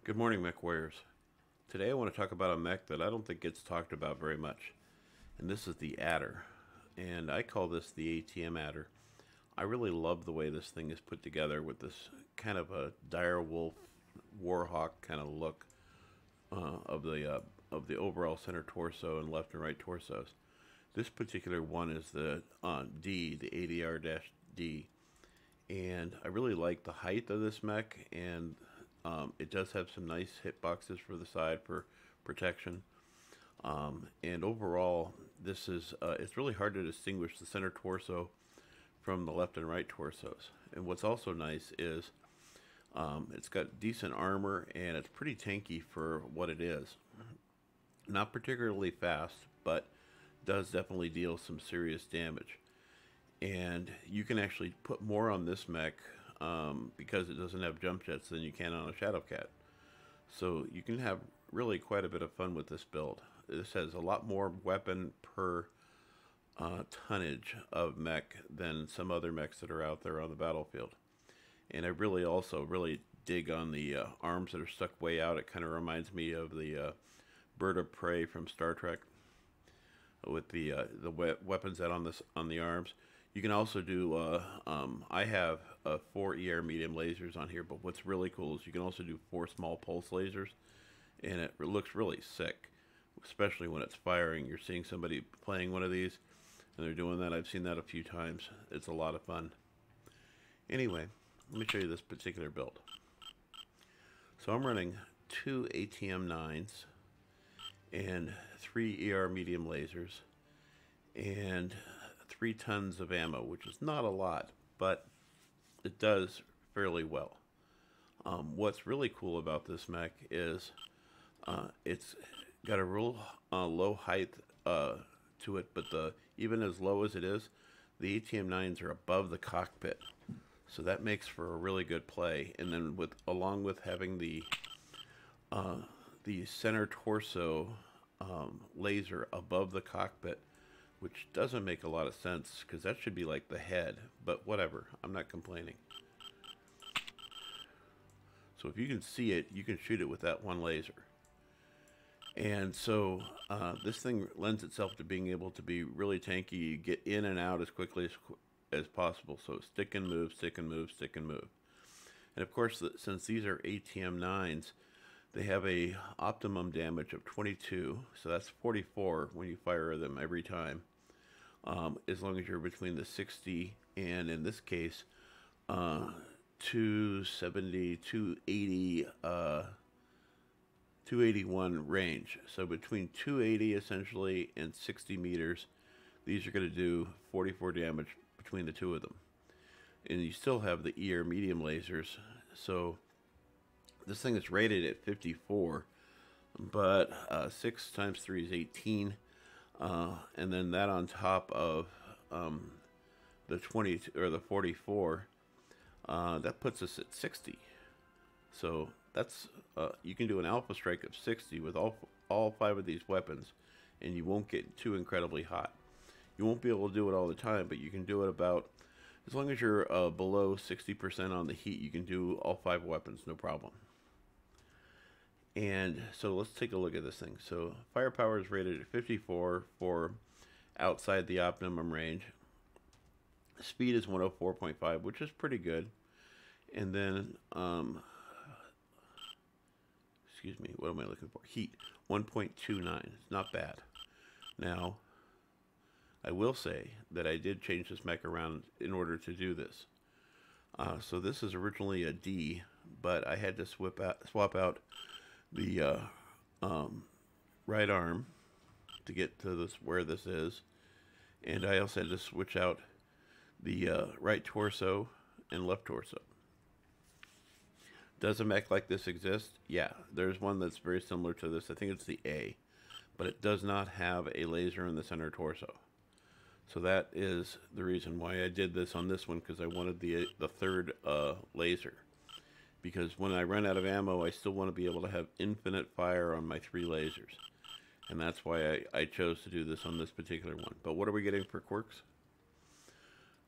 Good morning, Mechwarriors. Today I want to talk about a mech that I don't think gets talked about very much, and this is the Adder. And I call this the ATM Adder. I really love the way this thing is put together with this kind of a dire wolf, warhawk kind of look of the overall center torso and left and right torsos. This particular one is the D, the ADR-D, and I really like the height of this mech, and it does have some nice hitboxes for the side for protection. And overall, this is it's really hard to distinguish the center torso from the left and right torsos. And what's also nice is it's got decent armor and it's pretty tanky for what it is. Not particularly fast, but does definitely deal some serious damage. And you can actually put more on this mech because it doesn't have jump jets than you can on a Shadowcat. So you can have really quite a bit of fun with this build. This has a lot more weapon per tonnage of mech than some other mechs that are out there on the battlefield. And I really also dig on the arms that are stuck way out. It kind of reminds me of the bird of prey from Star Trek with the weapons out on the arms. You can also do, I have 4 ER medium lasers on here, but what's really cool is you can also do 4 small pulse lasers, and it looks really sick, especially when it's firing. You're seeing somebody playing one of these, and they're doing that. I've seen that a few times. It's a lot of fun. Anyway, let me show you this particular build. So I'm running 2 ATM 9s and 3 ER medium lasers, and 3 tons of ammo, which is not a lot, but it does fairly well. What's really cool about this mech is it's got a real low height to it, but even as low as it is, the ATM 9s are above the cockpit, so that makes for a really good play. And then along with having the center torso laser above the cockpit, which doesn't make a lot of sense because that should be like the head, but whatever, I'm not complaining. So if you can see it, you can shoot it with that one laser. And so this thing lends itself to being able to be really tanky. You get in and out as quickly as possible. So stick and move, stick and move, stick and move. And of course, since these are ATM 9s, they have a optimum damage of 22, so that's 44 when you fire them every time. As long as you're between the 60 and, in this case, 270, 280, 281 range. So between 280 essentially and 60 meters, these are going to do 44 damage between the two of them. And you still have the ER medium lasers, so this thing is rated at 54, but 6 times 3 is 18. And then that on top of the 20 or the 44, that puts us at 60. So that's you can do an alpha strike of 60 with all 5 of these weapons, and you won't get too incredibly hot. You won't be able to do it all the time, but you can do it about, as long as you're below 60% on the heat, you can do all 5 weapons, no problem. And so let's take a look at this thing. So firepower is rated at 54 for outside the optimum range. Speed is 104.5, which is pretty good. And then, excuse me, what am I looking for? Heat, 1.29. It's not bad. Now, I will say that I did change this mech around in order to do this. So this is originally a D, but I had to swap out the right arm to get to this where this is, and I also had to switch out the right torso and left torso. Does a mech like this exist? Yeah, there's one that's very similar to this. I think it's the A, but it does not have a laser in the center torso. So that is the reason why I did this on this one, because I wanted the third laser. Because when I run out of ammo, I still want to be able to have infinite fire on my 3 lasers. And that's why I chose to do this on this particular one. But what are we getting for quirks?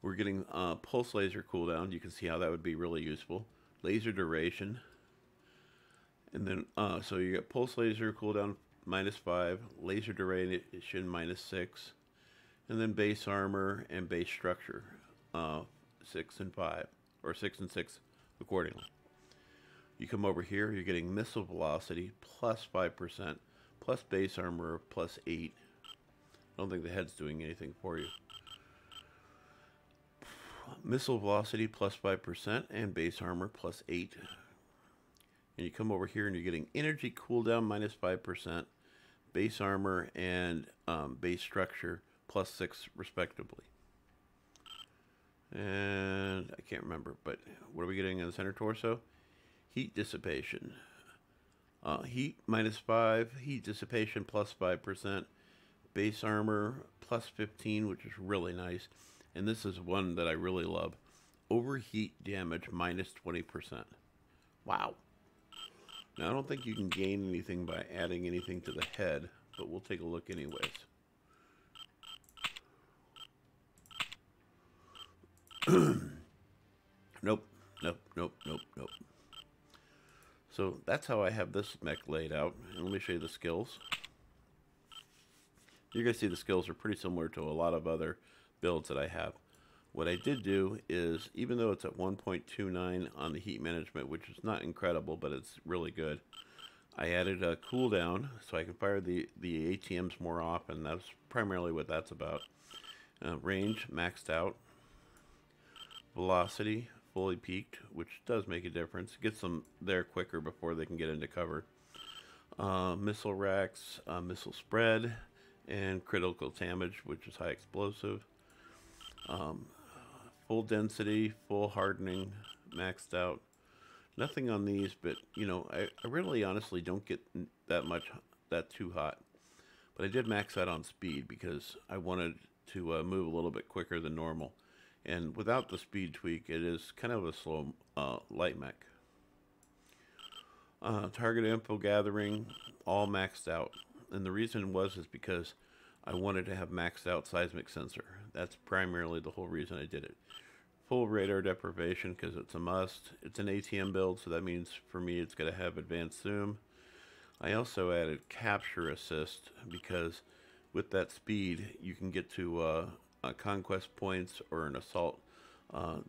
We're getting pulse laser cooldown. You can see how that would be really useful. Laser duration. And then, so you get pulse laser cooldown -5, laser duration -6, and then base armor and base structure 6 and 5, or 6 and 6 accordingly. You come over here, you're getting missile velocity +5%, plus base armor +8. I don't think the head's doing anything for you. Missile velocity +5% and base armor +8. And you come over here and you're getting energy cooldown -5%, base armor and base structure +6 respectively. And I can't remember, but what are we getting in the center torso? Heat dissipation. Heat -5, heat dissipation +5%, base armor +15, which is really nice. And this is one that I really love. Overheat damage -20%. Wow. Now, I don't think you can gain anything by adding anything to the head, but we'll take a look anyways. Nope. So that's how I have this mech laid out. And let me show you the skills. You're going to see the skills are pretty similar to a lot of other builds that I have. What I did do is, even though it's at 1.29 on the heat management, which is not incredible, but it's really good, I added a cooldown so I can fire the ATMs more often. That's primarily what that's about. Range maxed out. Velocity fully peaked, which does make a difference. Gets them there quicker before they can get into cover. Missile racks, missile spread, and critical damage, which is high explosive. Full density, full hardening, maxed out. Nothing on these, but you know, I really honestly don't get that too hot. But I did max out on speed because I wanted to move a little bit quicker than normal. And without the speed tweak, it is kind of a slow light mech. Target info gathering, all maxed out. And the reason is because I wanted to have maxed out seismic sensor. That's primarily the whole reason I did it. Full radar deprivation because it's a must. It's an ATM build, so that means for me it's going to have advanced zoom. I also added capture assist because with that speed you can get to conquest points or an assault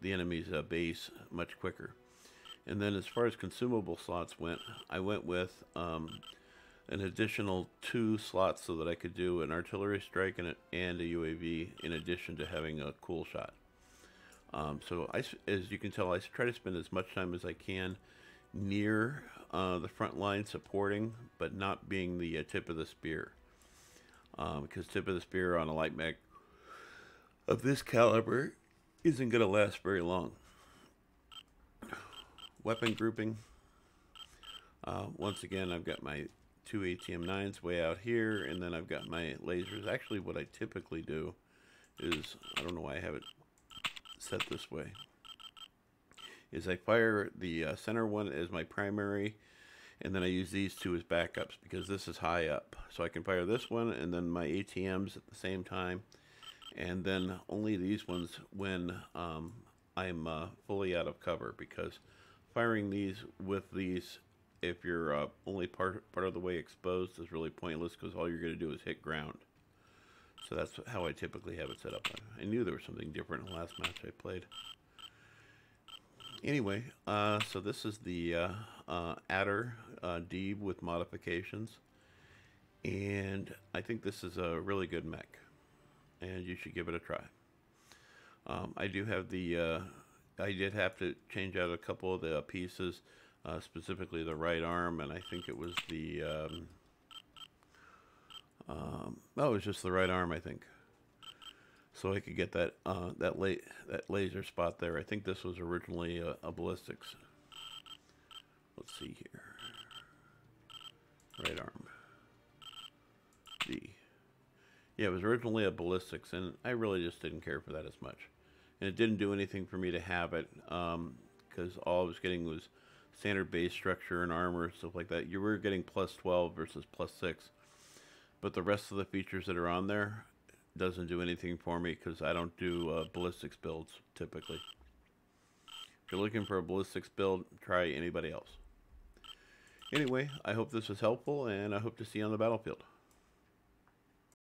the enemy's base much quicker. And then as far as consumable slots went, I went with an additional 2 slots so that I could do an artillery strike and a UAV in addition to having a cool shot. So as you can tell, I try to spend as much time as I can near the front line supporting, but not being the tip of the spear. Because tip of the spear on a light mech of this caliber isn't going to last very long. Weapon grouping. Once again, I've got my 2 ATM-9s way out here, and then I've got my lasers. Actually, what I typically do is, I don't know why I have it set this way, is I fire the center one as my primary, and then I use these 2 as backups because this is high up. So I can fire this one and then my ATMs at the same time, and then only these ones when I'm fully out of cover, because firing these with these, if you're only part of the way exposed, is really pointless because all you're going to do is hit ground. So that's how I typically have it set up. I knew there was something different in the last match I played. Anyway, so this is the ADR-D with modifications. And I think this is a really good mech. And you should give it a try. I do have the... I did have to change out a couple of the pieces, specifically the right arm, and I think it was the... it was just the right arm, I think. So I could get that that laser spot there. I think this was originally a ballistics. Let's see here. Right arm. D. Yeah, it was originally a ballistics, and I really just didn't care for that as much. And it didn't do anything for me to have it, because all I was getting was standard base structure and armor, stuff like that. You were getting +12 versus +6. But the rest of the features that are on there doesn't do anything for me because I don't do ballistics builds typically. If you're looking for a ballistics build, try anybody else. Anyway, I hope this was helpful, and I hope to see you on the battlefield.